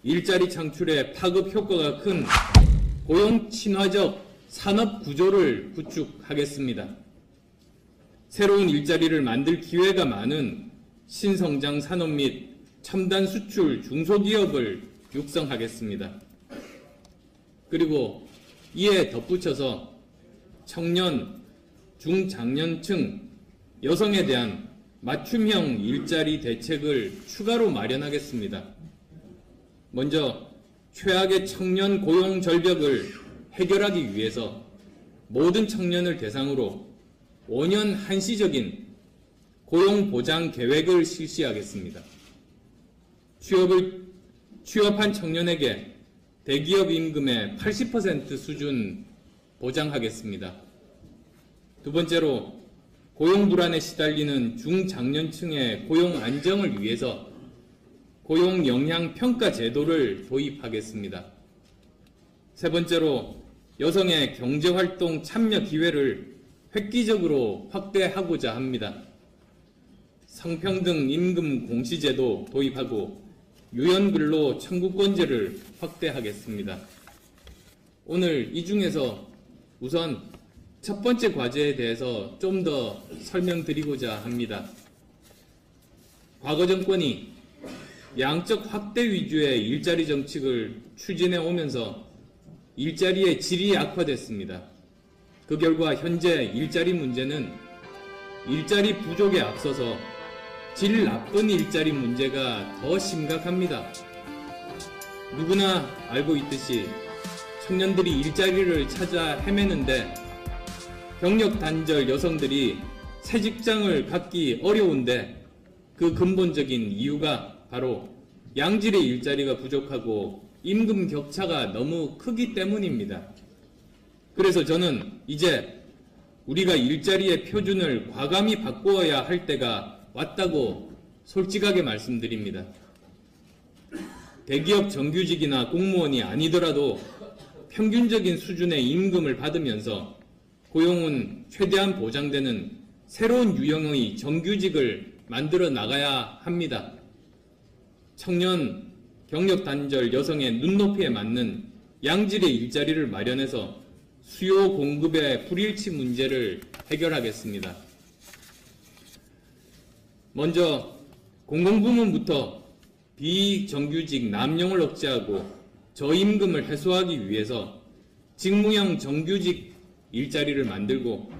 일자리 창출에 파급 효과가 큰 고용 친화적 산업 구조를 구축하겠습니다. 새로운 일자리를 만들 기회가 많은 신성장 산업 및 첨단 수출 중소기업을 육성하겠습니다. 그리고 이에 덧붙여서 청년, 중장년층, 여성에 대한 맞춤형 일자리 대책을 추가로 마련하겠습니다. 먼저 최악의 청년 고용 절벽을 해결하기 위해서 모든 청년을 대상으로 5년 한시적인 고용 보장 계획을 실시하겠습니다. 취업한 청년에게 대기업 임금의 80% 수준 보장하겠습니다. 두 번째로 고용 불안에 시달리는 중장년층의 고용 안정을 위해서 고용 영향 평가 제도를 도입하겠습니다. 세 번째로 여성의 경제활동 참여 기회를 획기적으로 확대하고자 합니다. 성평등 임금 공시제도 도입하고 유연근로 청구권제를 확대하겠습니다. 오늘 이 중에서 우선 첫 번째 과제에 대해서 좀 더 설명드리고자 합니다. 과거 정권이 양적 확대 위주의 일자리 정책을 추진해 오면서 일자리의 질이 악화됐습니다. 그 결과 현재 일자리 문제는 일자리 부족에 앞서서 질 나쁜 일자리 문제가 더 심각합니다. 누구나 알고 있듯이 청년들이 일자리를 찾아 헤매는데 경력 단절 여성들이 새 직장을 갖기 어려운데 그 근본적인 이유가 바로 양질의 일자리가 부족하고 임금 격차가 너무 크기 때문입니다. 그래서 저는 이제 우리가 일자리의 표준을 과감히 바꾸어야 할 때가 왔다고 솔직하게 말씀드립니다. 대기업 정규직이나 공무원이 아니더라도 평균적인 수준의 임금을 받으면서 고용은 최대한 보장되는 새로운 유형의 정규직을 만들어 나가야 합니다. 청년, 경력 단절 여성의 눈높이에 맞는 양질의 일자리를 마련해서 수요 공급의 불일치 문제를 해결하겠습니다. 먼저 공공부문부터 비정규직 남용을 억제하고 저임금을 해소하기 위해서 직무형 정규직 일자리를 만들고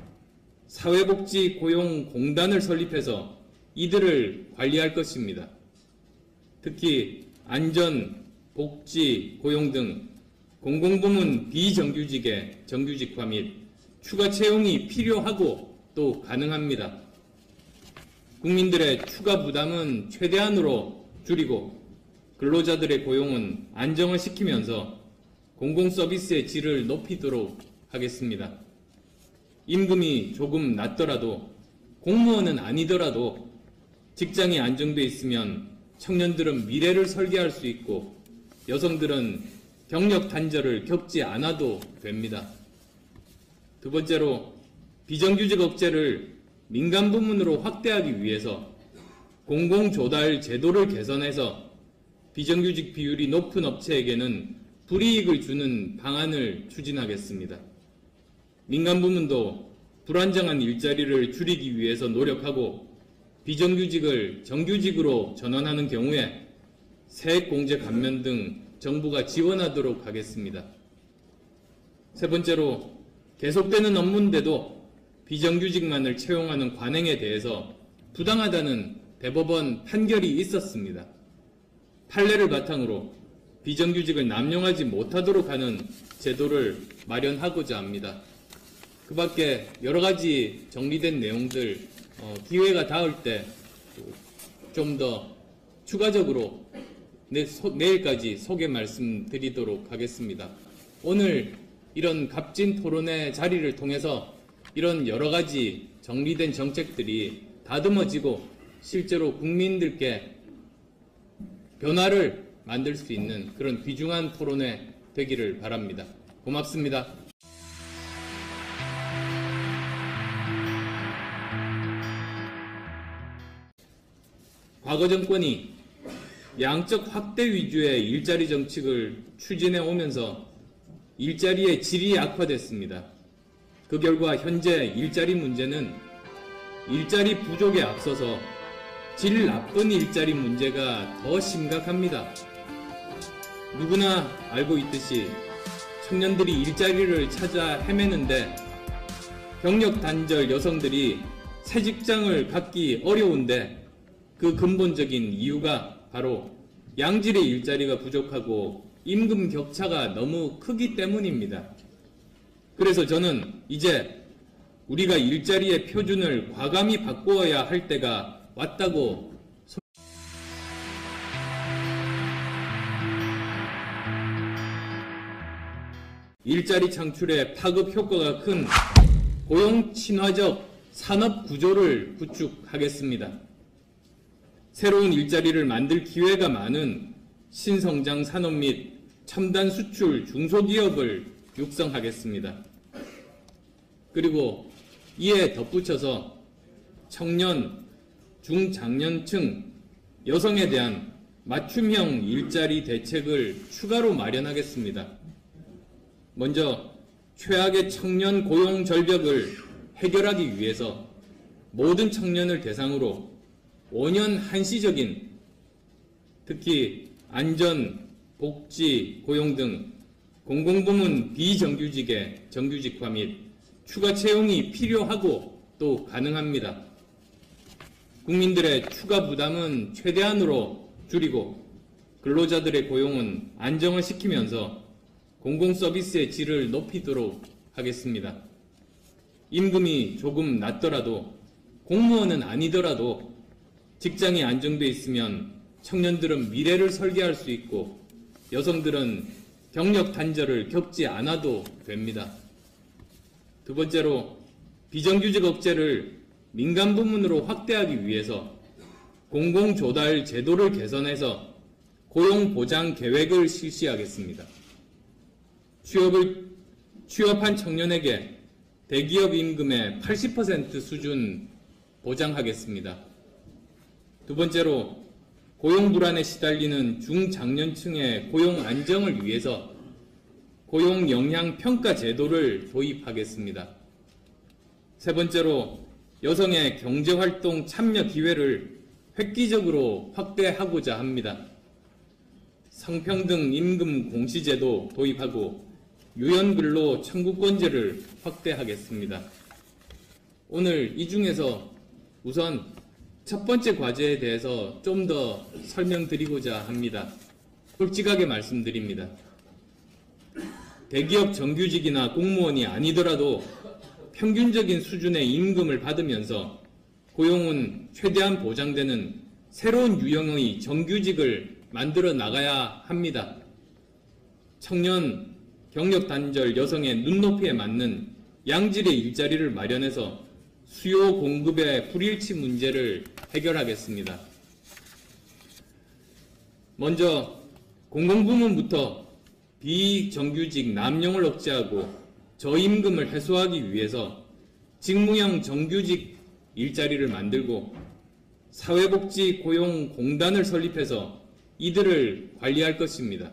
사회복지고용공단을 설립해서 이들을 관리할 것입니다. 특히 안전, 복지, 고용 등 공공부문 비정규직의 정규직화 및 추가 채용이 필요하고 또 가능합니다. 국민들의 추가 부담은 최대한으로 줄이고 근로자들의 고용은 안정을 시키면서 공공서비스의 질을 높이도록 하겠습니다. 임금이 조금 낮더라도 공무원은 아니더라도 직장이 안정돼 있으면 청년들은 미래를 설계할 수 있고 여성들은 경력 단절을 겪지 않아도 됩니다. 두 번째로 비정규직 억제를 민간 부문으로 확대하기 위해서 공공조달 제도를 개선해서 비정규직 비율이 높은 업체에게는 불이익을 주는 방안을 추진하겠습니다. 민간 부문도 불안정한 일자리를 줄이기 위해서 노력하고 비정규직을 정규직으로 전환하는 경우에 세액공제 감면 등 정부가 지원하도록 하겠습니다. 세 번째로 계속되는 업무인데도 비정규직만을 채용하는 관행에 대해서 부당하다는 대법원 판결이 있었습니다. 판례를 바탕으로 비정규직을 남용하지 못하도록 하는 제도를 마련하고자 합니다. 그 밖에 여러 가지 정리된 내용들 기회가 닿을 때 좀 더 추가적으로 내일까지 소개 말씀드리도록 하겠습니다. 오늘 이런 값진 토론의 자리를 통해서 이런 여러 가지 정리된 정책들이 다듬어지고 실제로 국민들께 변화를 만들 수 있는 그런 귀중한 토론회 되기를 바랍니다. 고맙습니다. 과거 정권이 양적 확대 위주의 일자리 정책을 추진해 오면서 일자리의 질이 악화됐습니다. 그 결과 현재 일자리 문제는 일자리 부족에 앞서서 질 나쁜 일자리 문제가 더 심각합니다. 누구나 알고 있듯이 청년들이 일자리를 찾아 헤매는데 경력 단절 여성들이 새 직장을 갖기 어려운데 그 근본적인 이유가 바로 양질의 일자리가 부족하고 임금 격차가 너무 크기 때문입니다. 그래서 저는 이제 우리가 일자리의 표준을 과감히 바꾸어야 할 때가 왔다고 일자리 창출에 파급 효과가 큰 고용 친화적 산업 구조를 구축하겠습니다. 새로운 일자리를 만들 기회가 많은 신성장 산업 및 첨단 수출 중소기업을 육성하겠습니다. 그리고 이에 덧붙여서 청년, 중장년층, 여성에 대한 맞춤형 일자리 대책을 추가로 마련하겠습니다. 먼저 최악의 청년 고용 절벽을 해결하기 위해서 모든 청년을 대상으로 5년 한시적인 특히 안전, 복지, 고용 등 공공부문 비정규직의 정규직화 및 추가 채용이 필요하고 또 가능합니다. 국민들의 추가 부담은 최대한으로 줄이고 근로자들의 고용은 안정을 시키면서 공공서비스의 질을 높이도록 하겠습니다. 임금이 조금 낮더라도 공무원은 아니더라도 직장이 안정돼 있으면 청년들은 미래를 설계할 수 있고 여성들은 경력 단절을 겪지 않아도 됩니다. 두 번째로 비정규직 억제를 민간 부문으로 확대하기 위해서 공공조달 제도를 개선해서 고용보장 계획을 실시하겠습니다. 취업한 청년에게 대기업 임금의 80% 수준 보장하겠습니다. 두 번째로 고용 불안에 시달리는 중장년층의 고용 안정을 위해서 고용 영향 평가 제도를 도입하겠습니다. 세 번째로 여성의 경제활동 참여 기회를 획기적으로 확대하고자 합니다. 성평등 임금 공시제도 도입하고 유연근로 청구권제를 확대하겠습니다. 오늘 이 중에서 우선 첫 번째 과제에 대해서 좀 더 설명드리고자 합니다. 솔직하게 말씀드립니다. 대기업 정규직이나 공무원이 아니더라도 평균적인 수준의 임금을 받으면서 고용은 최대한 보장되는 새로운 유형의 정규직을 만들어 나가야 합니다. 청년, 경력 단절 여성의 눈높이에 맞는 양질의 일자리를 마련해서 수요 공급의 불일치 문제를 해결하겠습니다. 먼저 공공부문부터 비정규직 남용을 억제하고 저임금을 해소하기 위해서 직무형 정규직 일자리를 만들고 사회복지고용공단을 설립해서 이들을 관리할 것입니다.